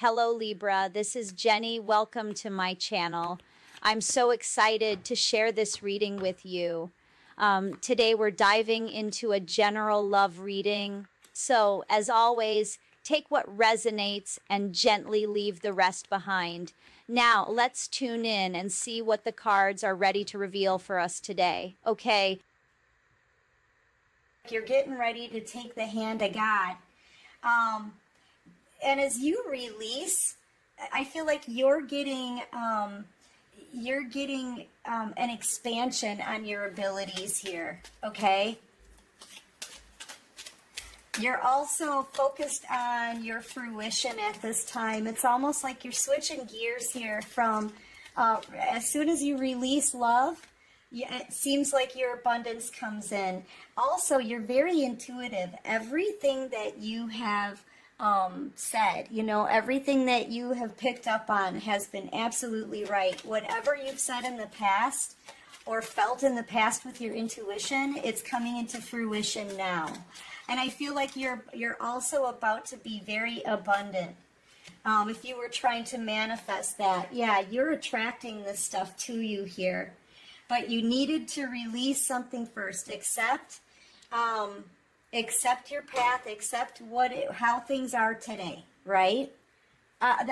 Hello Libra, this is Jenny. Welcome to my channel. I'm so excited to share this reading with you. Today we're diving into a general love reading. So as always, take what resonates and gently leave the rest behind. Now let's tune in and see what the cards are ready to reveal for us today. Okay. You're getting ready to take the hand of God. And as you release, I feel like you're getting an expansion on your abilities here, okay? You're also focused on your fruition at this time. It's almost like you're switching gears here from as soon as you release love, it seems like your abundance comes in. Also, you're very intuitive. Everything that you have said, everything that you have picked up on has been absolutely right. Whatever you've said in the past or felt in the past with your intuition, it's coming into fruition now. And I feel like you're also about to be very abundant. If you were trying to manifest that, yeah, you're attracting this stuff to you here. But you needed to release something first. Accept your path, accept how things are today, right?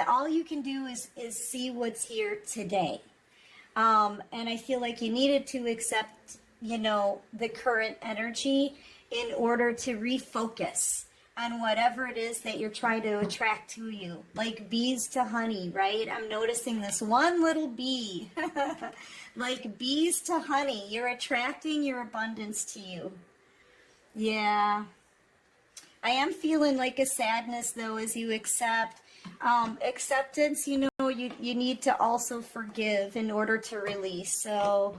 All you can do is see what's here today. And I feel like you needed to accept, the current energy in order to refocus on whatever it is that you're trying to attract to you. Like bees to honey, right? I'm noticing this one little bee. Like bees to honey. You're attracting your abundance to you. Yeah. I am feeling like a sadness, though, as you accept. Acceptance, you need to also forgive in order to release. So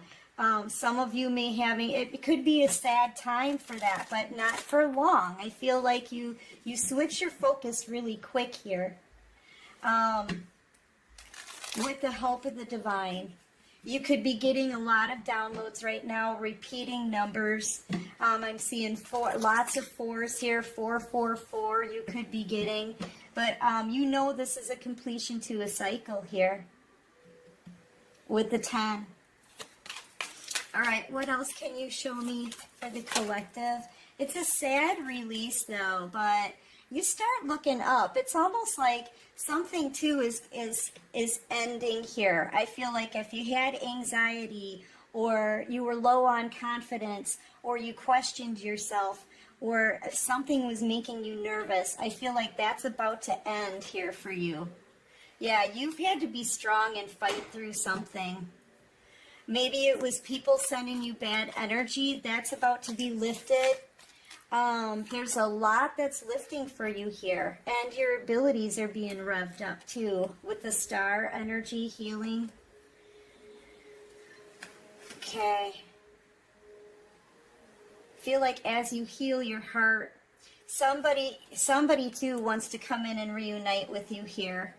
some of you may it could be a sad time for that, but not for long. I feel like you switch your focus really quick here with the help of the divine. You could be getting a lot of downloads right now, repeating numbers. I'm seeing lots of fours here, 444 you could be getting. But this is a completion to a cycle here with the 10. All right, what else can you show me for the collective? It's a sad release, though, but you start looking up. It's almost like something, too, is ending here. I feel like if you had anxiety or you were low on confidence or you questioned yourself or something was making you nervous, I feel like that's about to end here for you. Yeah, you've had to be strong and fight through something. Maybe it was people sending you bad energy. That's about to be lifted. There's a lot that's lifting for you here. And your abilities are being revved up too with the star energy healing. Okay. Feel like as you heal your heart, somebody too wants to come in and reunite with you here.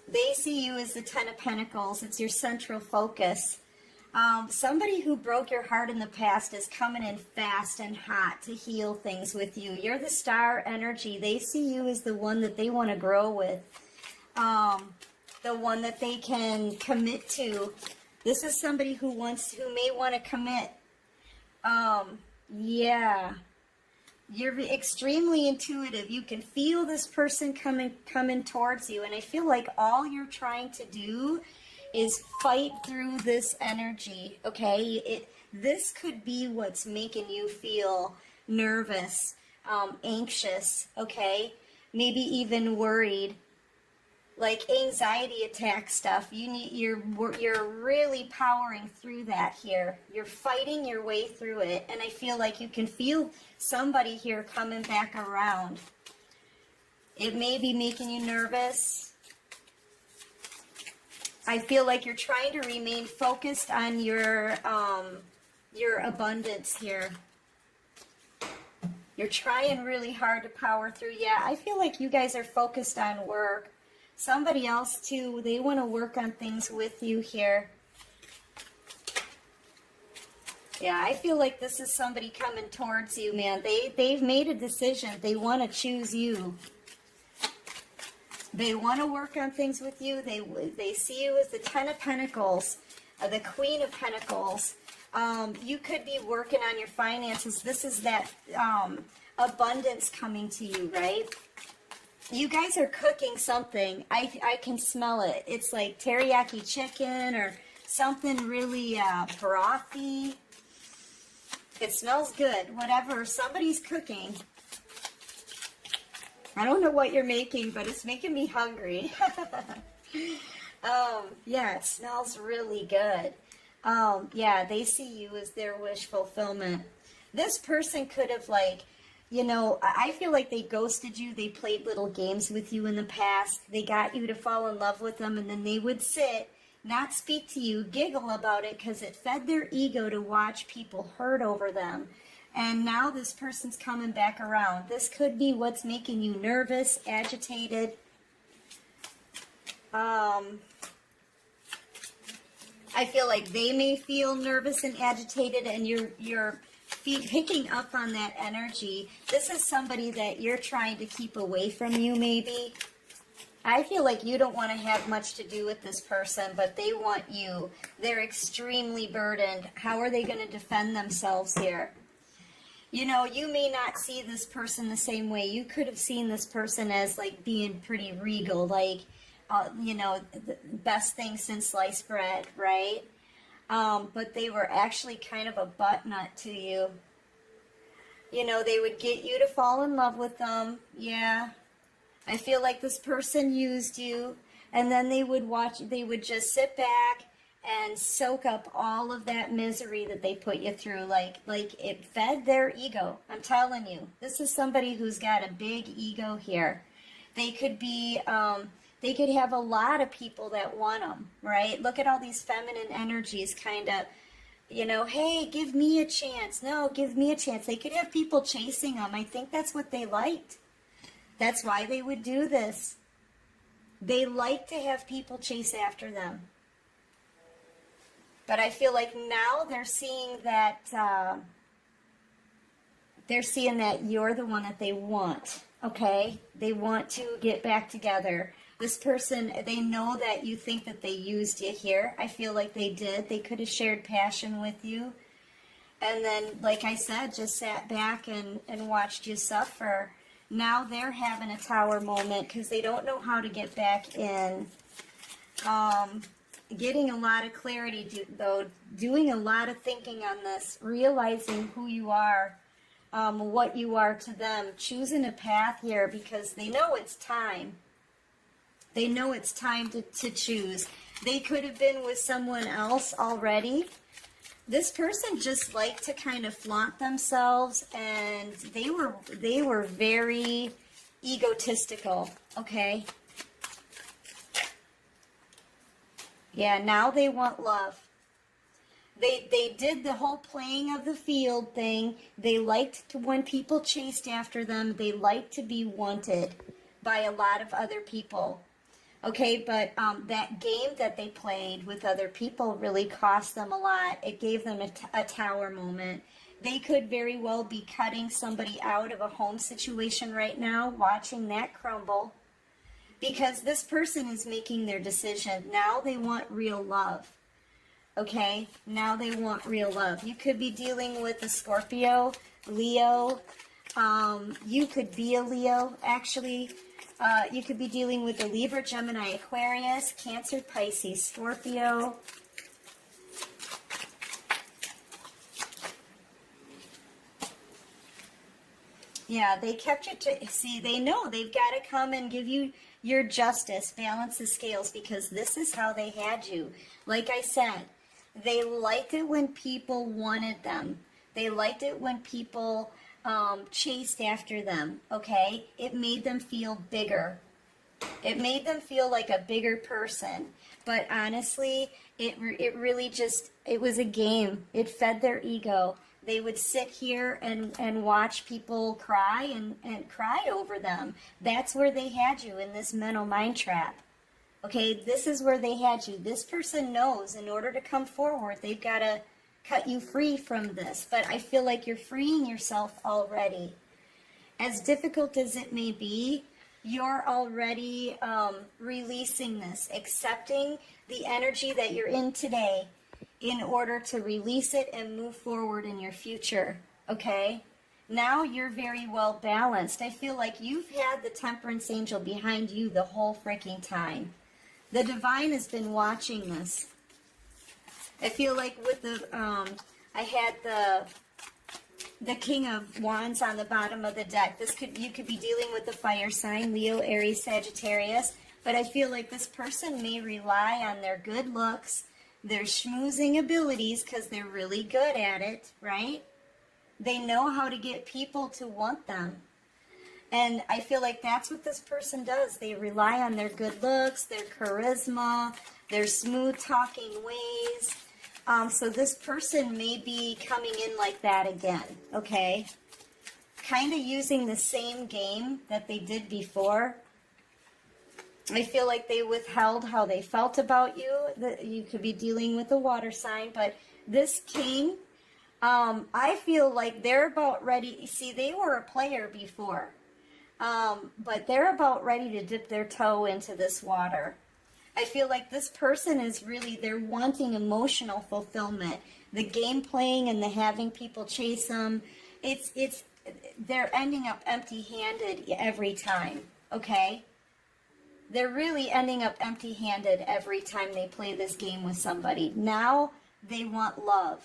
They see you as the 10 of Pentacles. It's your central focus. Somebody who broke your heart in the past is coming in fast and hot to heal things with you. You're the star energy. They see you as the one that they want to grow with, the one that they can commit to. This is somebody who may want to commit. Yeah. You're extremely intuitive. You can feel this person coming towards you, and I feel like all you're trying to do is fight through this energy, okay? This could be what's making you feel nervous, anxious, okay? Maybe even worried, like anxiety attack stuff. You're really powering through that here. You're fighting your way through it, and I feel like you can feel somebody here coming back around. It may be making you nervous. I feel like you're trying to remain focused on your abundance here. You're trying really hard to power through. Yeah, I feel like you guys are focused on work. Somebody else, too, they want to work on things with you here. Yeah, I feel like this is somebody coming towards you, man. They've made a decision. They want to choose you. They want to work on things with you. They see you as the Ten of Pentacles, the Queen of Pentacles. You could be working on your finances. This is that abundance coming to you, right? You guys are cooking something. I can smell it. It's like teriyaki chicken or something really brothy. It smells good. Whatever. Somebody's cooking. I don't know what you're making, but it's making me hungry. Yeah, it smells really good. Yeah, they see you as their wish fulfillment. This person could have, like, you know, I feel like they ghosted you. They played little games with you in the past. They got you to fall in love with them, and then they would sit, not speak to you, giggle about it because it fed their ego to watch people hurt over them. And now this person's coming back around. This could be what's making you nervous, agitated. I feel like they may feel nervous and agitated, and you're picking up on that energy. This is somebody that you're trying to keep away from you, maybe. I feel like you don't want to have much to do with this person, but they want you. They're extremely burdened. How are they going to defend themselves here? You know, you may not see this person the same way. You could have seen this person as, like, being pretty regal, like, you know, the best thing since sliced bread, right? But they were actually kind of a butt nut to you. You know, they would get you to fall in love with them. Yeah. I feel like this person used you, and then they would just sit back and soak up all of that misery that they put you through. Like it fed their ego. I'm telling you, this is somebody who's got a big ego here. They could be, they could have a lot of people that want them, right? Look at all these feminine energies kind of, you know, hey, give me a chance. No, give me a chance. They could have people chasing them. I think that's what they liked. That's why they would do this. They like to have people chase after them. But I feel like now they're seeing that you're the one that they want, okay? They want to get back together. This person, they know that you think that they used you here. I feel like they did. They could have shared passion with you. And then, like I said, just sat back and watched you suffer. Now they're having a tower moment because they don't know how to get back in. Getting a lot of clarity, though, doing a lot of thinking on this, realizing who you are, what you are to them, choosing a path here because they know it's time. They know it's time to choose. They could have been with someone else already. This person just liked to kind of flaunt themselves, and they were very egotistical, okay? Yeah, now they want love. They did the whole playing of the field thing. They liked to, when people chased after them, they liked to be wanted by a lot of other people. Okay, but that game that they played with other people really cost them a lot. It gave them a tower moment. They could very well be cutting somebody out of a home situation right now, watching that crumble. Because this person is making their decision. Now they want real love. Okay? Now they want real love. You could be dealing with a Scorpio, Leo. You could be a Leo, actually. You could be dealing with a Libra, Gemini, Aquarius, Cancer, Pisces, Scorpio. Yeah, they kept you to, see, they know they've got to come and give you your justice, balance the scales, because this is how they had you. Like I said, they liked it when people wanted them. They liked it when people chased after them, okay? It made them feel bigger. It made them feel like a bigger person. But honestly, it really just, it was a game. It fed their ego. They would sit here and watch people cry and cry over them. That's where they had you, in this mental mind trap. Okay, this is where they had you. This person knows in order to come forward, they've got to cut you free from this. But I feel like you're freeing yourself already. As difficult as it may be, you're already releasing this, accepting the energy that you're in today in order to release it and move forward in your future, okay? Now you're very well balanced. I feel like you've had the temperance angel behind you the whole freaking time. The divine has been watching this. I feel like with the, I had the King of Wands on the bottom of the deck. You could be dealing with the fire sign, Leo, Aries, Sagittarius, but I feel like this person may rely on their good looks, their schmoozing abilities, because they're really good at it, right? They know how to get people to want them. And I feel like that's what this person does. They rely on their good looks, their charisma, their smooth talking ways. So this person may be coming in like that again, okay? Kind of using the same game that they did before. I feel like they withheld how they felt about you. You could be dealing with a water sign, but this king, I feel like they're about ready. See, they were a player before, but they're about ready to dip their toe into this water. I feel like this person is really, they're wanting emotional fulfillment. The game playing and the having people chase them, they're ending up empty-handed every time, okay? They're really ending up empty-handed every time they play this game with somebody. Now they want love.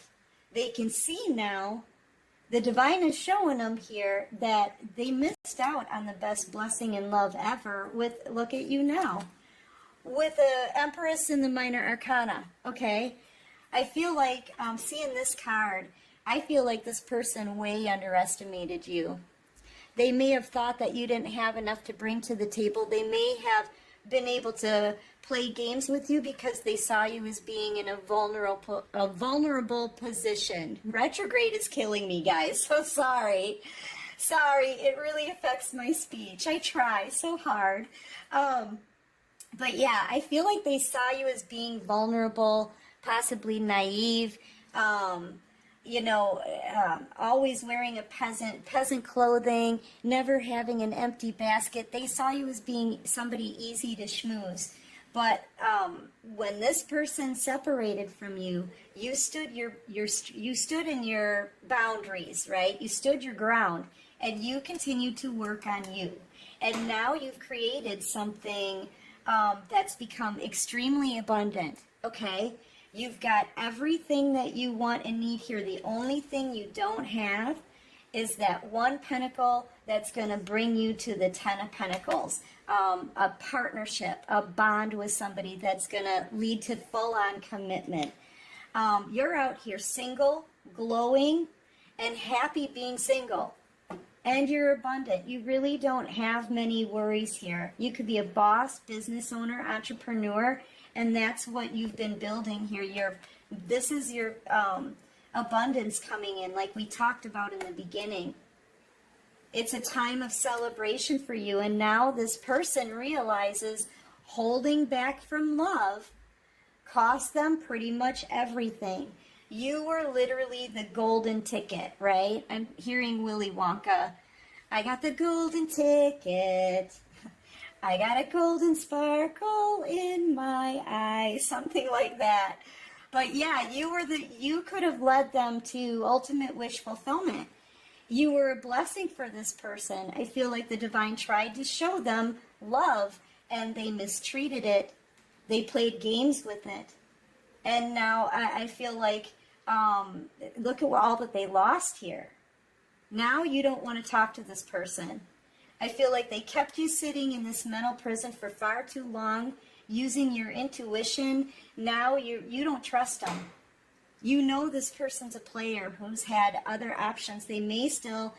They can see now, the divine is showing them here that they missed out on the best blessing and love ever with, look at you now, with the Empress in the Minor Arcana, okay? I feel like, seeing this card, I feel like this person way underestimated you. They may have thought that you didn't have enough to bring to the table. They may have been able to play games with you because they saw you as being in a vulnerable position. Retrograde is killing me, guys. So sorry. Sorry, it really affects my speech. I try so hard. But yeah, I feel like they saw you as being vulnerable, possibly naive, always wearing a peasant clothing, never having an empty basket. They saw you as being somebody easy to schmooze. But when this person separated from you, you stood you stood in your boundaries, right? You stood your ground, and you continued to work on you. And now you've created something that's become extremely abundant, okay? You've got everything that you want and need here. The only thing you don't have is that one pentacle that's going to bring you to the 10 of Pentacles, a partnership, a bond with somebody that's going to lead to full-on commitment. You're out here single, glowing, and happy being single. And you're abundant. You really don't have many worries here. You could be a boss, business owner, entrepreneur, and that's what you've been building here. This is your abundance coming in, like we talked about in the beginning. It's a time of celebration for you, and now this person realizes holding back from love cost them pretty much everything. You were literally the golden ticket, right? I'm hearing Willy Wonka. I got the golden ticket. I got a golden sparkle in my eye. Something like that. But yeah, you could have led them to ultimate wish fulfillment. You were a blessing for this person. I feel like the divine tried to show them love, and they mistreated it. They played games with it. And now I feel like, look at all that they lost here. Now you don't want to talk to this person. I feel like they kept you sitting in this mental prison for far too long, using your intuition. Now you don't trust them. You know this person's a player who's had other options. They may still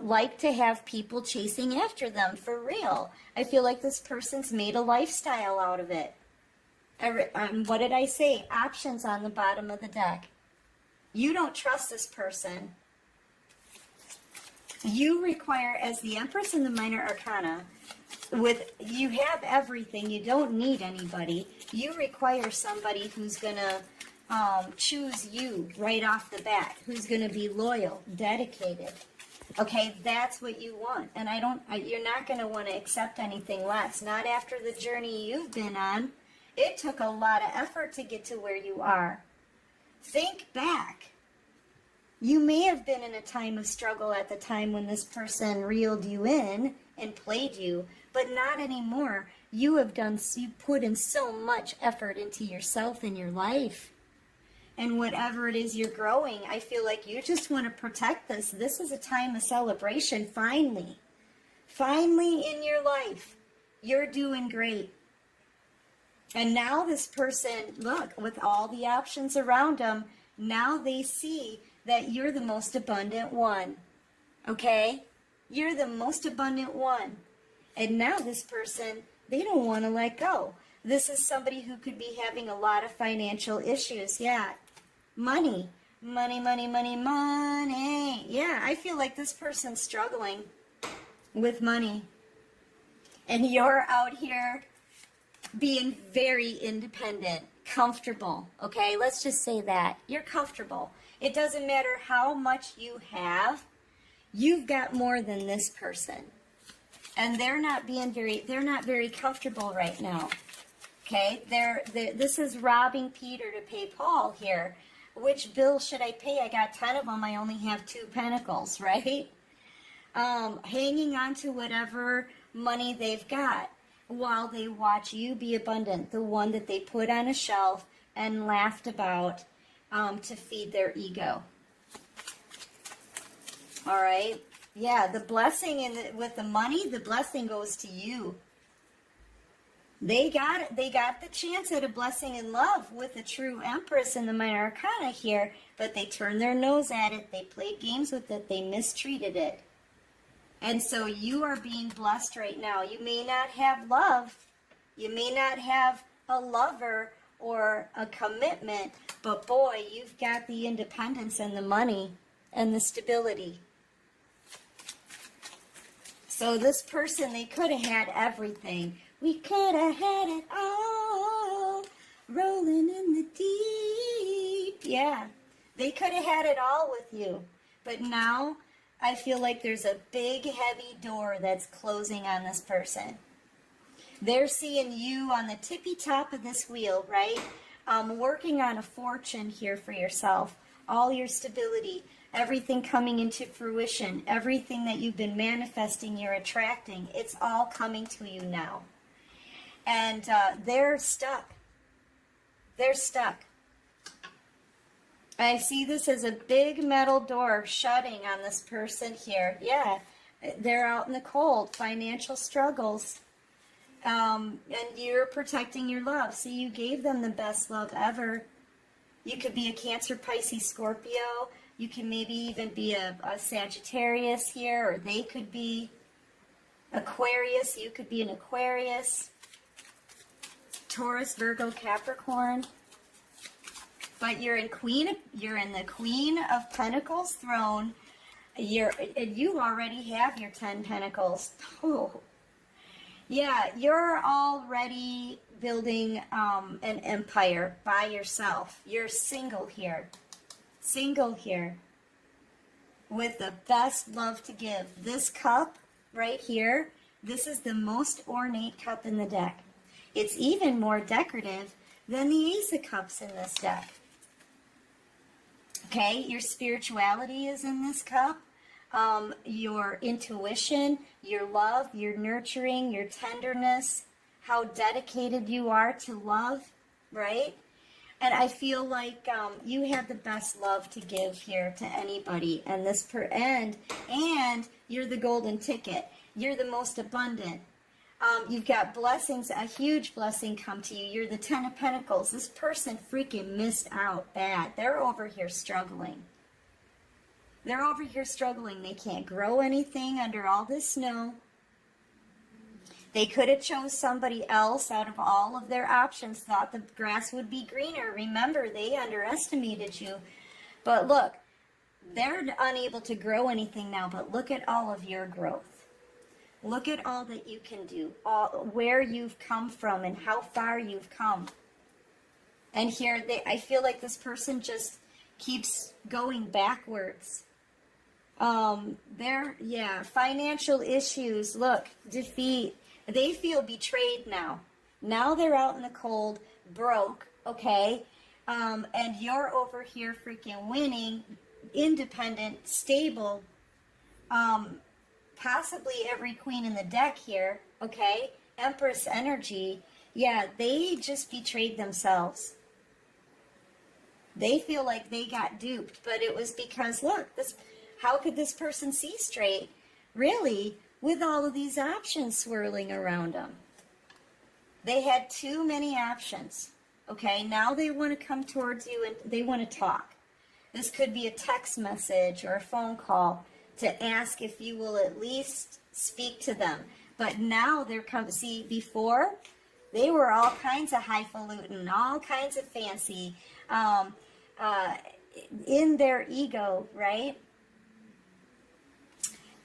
like to have people chasing after them for real. I feel like this person's made a lifestyle out of it. What did I say? Options on the bottom of the deck. You don't trust this person. You require, as the Empress in the Minor Arcana, you have everything. You don't need anybody. You require somebody who's going to choose you right off the bat, who's going to be loyal, dedicated. Okay, that's what you want. And you're not going to want to accept anything less. Not after the journey you've been on. It took a lot of effort to get to where you are. Think back. You may have been in a time of struggle at the time when this person reeled you in and played you, but not anymore. You put in so much effort into yourself and your life. And whatever it is you're growing, I feel like you just want to protect this. This is a time of celebration, finally. Finally in your life, you're doing great. And now this person, look, with all the options around them, now they see that you're the most abundant one. Okay? You're the most abundant one. And now this person, they don't want to let go. This is somebody who could be having a lot of financial issues. Yeah. Money. Money, money, money, money. Yeah, I feel like this person's struggling with money. And you're out here being very independent, comfortable. Okay, let's just say that. You're comfortable. It doesn't matter how much you have. You've got more than this person. And they're not very comfortable right now. Okay, this is robbing Peter to pay Paul here. Which bill should I pay? I got 10 of them. I only have 2 pentacles, right? Hanging on to whatever money they've got while they watch you be abundant, the one that they put on a shelf and laughed about to feed their ego. All right? Yeah, the blessing with the money, the blessing goes to you. They got the chance at a blessing in love with the true Empress in the Minor Arcana here, but they turned their nose at it. They played games with it. They mistreated it. And so you are being blessed right now. You may not have love. You may not have a lover or a commitment, but boy, you've got the independence and the money and the stability. So this person, they could have had everything. We could have had it all, rolling in the deep. Yeah, they could have had it all with you. But now, I feel like there's a big, heavy door that's closing on this person. They're seeing you on the tippy top of this wheel, right? Working on a fortune here for yourself. All your stability, everything coming into fruition, everything that you've been manifesting, you're attracting. It's all coming to you now. And they're stuck. They're stuck. I see this as a big metal door shutting on this person here. Yeah, they're out in the cold, financial struggles. And you're protecting your love. See, you gave them the best love ever. You could be a Cancer, Pisces, Scorpio. You can maybe even be a Sagittarius here, or they could be Aquarius. You could be an Aquarius. Taurus, Virgo, Capricorn. But you're in the Queen of Pentacles throne. You already have your 10 Pentacles. Oh. Yeah, you're already building an empire by yourself. You're single here. Single here. With the best love to give. This cup right here, this is the most ornate cup in the deck. It's even more decorative than the Ace of Cups in this deck. Okay, your spirituality is in this cup. Your intuition, your love, your nurturing, your tenderness, how dedicated you are to love, right? And I feel like you have the best love to give here to anybody. And and you're the golden ticket. You're the most abundant. You've got blessings, a huge blessing come to you. You're the 10 of Pentacles. This person freaking missed out bad. They're over here struggling. They're over here struggling. They can't grow anything under all this snow. They could have chose somebody else out of all of their options, thought the grass would be greener. Remember, they underestimated you. But look, they're unable to grow anything now, but look at all of your growth. Look at all that you can do, where you've come from and how far you've come. And here, I feel like this person just keeps going backwards. Financial issues. Look, defeat. They feel betrayed now. Now they're out in the cold, broke, okay? And you're over here freaking winning, independent, stable, possibly every queen in the deck here, okay? Empress energy. Yeah, they just betrayed themselves. They feel like they got duped, but it was because, look, how could this person see straight, really, with all of these options swirling around them? They had too many options, okay? Now they want to come towards you and they want to talk. This could be a text message or a phone call to ask if you will at least speak to them. But now they're coming. See, before, they were all kinds of highfalutin, all kinds of fancy, in their ego, right?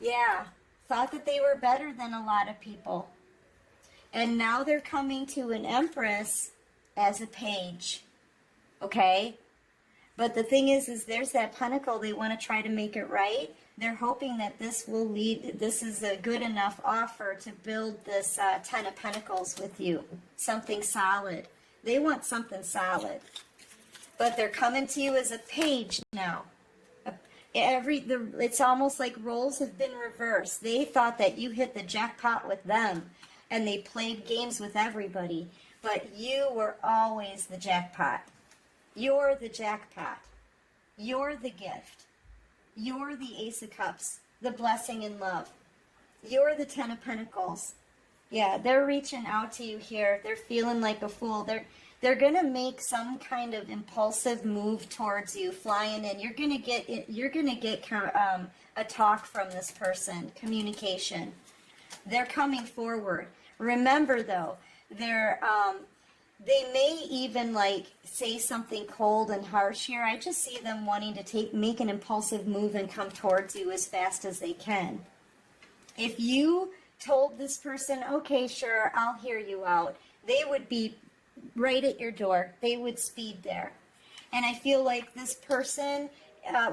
Yeah, thought that they were better than a lot of people. And now they're coming to an empress as a page, okay? But the thing is there's that pentacle. They want to try to make it right. They're hoping that this will lead, this is a good enough offer to build this 10 of Pentacles with you. Something solid. They want something solid. But they're coming to you as a page now. It's almost like roles have been reversed. They thought that you hit the jackpot with them, and they played games with everybody. But you were always the jackpot. You're the jackpot. You're the gift. You're the Ace of Cups, the blessing and love. You're the 10 of Pentacles. Yeah, they're reaching out to you here. They're feeling like a fool. They're going to make some kind of impulsive move towards you, flying in. You're going to get a talk from this person, communication. They're coming forward. Remember, though, they may even like say something cold and harsh here. I just see them wanting to make an impulsive move and come towards you as fast as they can. If you told this person, okay, sure, I'll hear you out, they would be right at your door. They would speed there. And I feel like this person,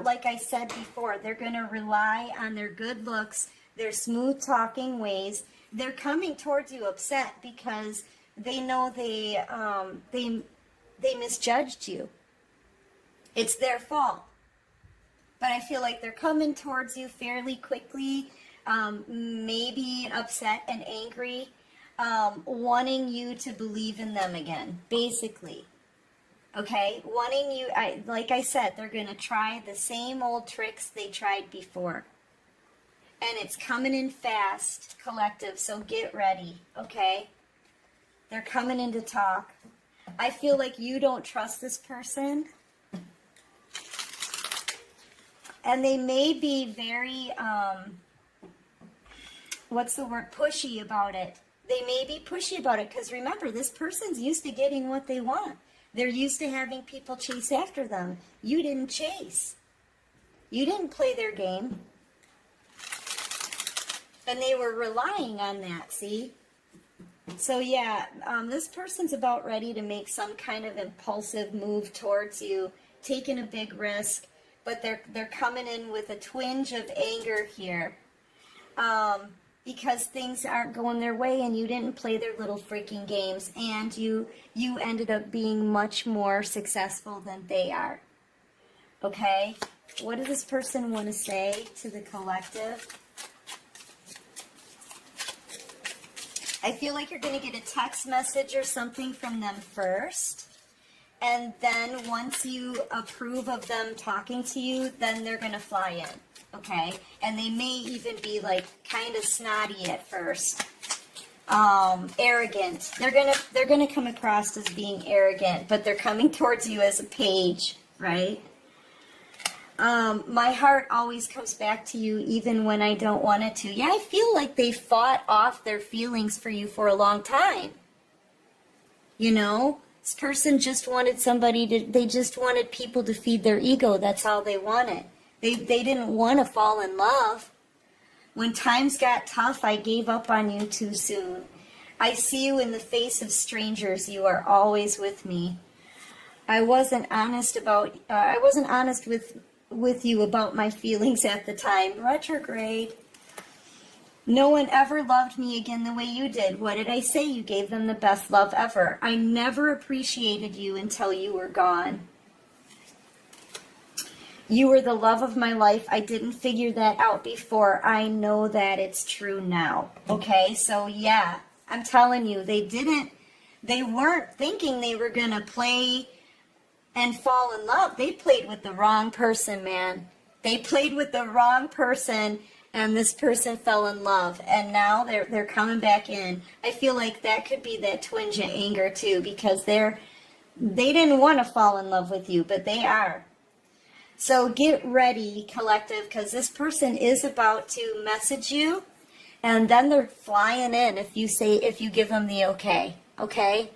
like I said before, they're going to rely on their good looks, their smooth talking ways. They're coming towards you upset because they know they misjudged you. It's their fault. But I feel like they're coming towards you fairly quickly, maybe upset and angry, wanting you to believe in them again, basically. Okay? Wanting you, like I said, they're going to try the same old tricks they tried before. And it's coming in fast, collective, so get ready, okay? They're coming in to talk. I feel like you don't trust this person. And they may be very, pushy about it. They may be pushy about it because remember, this person's used to getting what they want. They're used to having people chase after them. You didn't chase. You didn't play their game. And they were relying on that, see? So yeah, this person's about ready to make some kind of impulsive move towards you, taking a big risk, but they're coming in with a twinge of anger here, because things aren't going their way and you didn't play their little freaking games, and you ended up being much more successful than they are. Okay? What does this person want to say to the collective? I feel like you're going to get a text message or something from them first. And then once you approve of them talking to you, then they're going to fly in. Okay? And they may even be like kind of snotty at first. Arrogant. They're going to come across as being arrogant, but they're coming towards you as a page, right? My heart always comes back to you even when I don't want it to. Yeah, I feel like they fought off their feelings for you for a long time. You know, this person just wanted they just wanted people to feed their ego. That's all they wanted. They didn't want to fall in love. When times got tough, I gave up on you too soon. I see you in the face of strangers. You are always with me. I wasn't honest with you about my feelings at the time. Retrograde. No one ever loved me again the way you did. What did I say? You gave them the best love ever. I never appreciated you until you were gone. You were the love of my life. I didn't figure that out before. I know that it's true now. Okay, so yeah, I'm telling you, they weren't thinking they were going to play and fall in love. They played with the wrong person, man. They played with the wrong person, and this person fell in love, and now they're coming back in. I feel like that could be that twinge of anger too, because they didn't want to fall in love with you, but they are. So get ready, collective, because this person is about to message you, and then they're flying in if you give them the okay. Okay?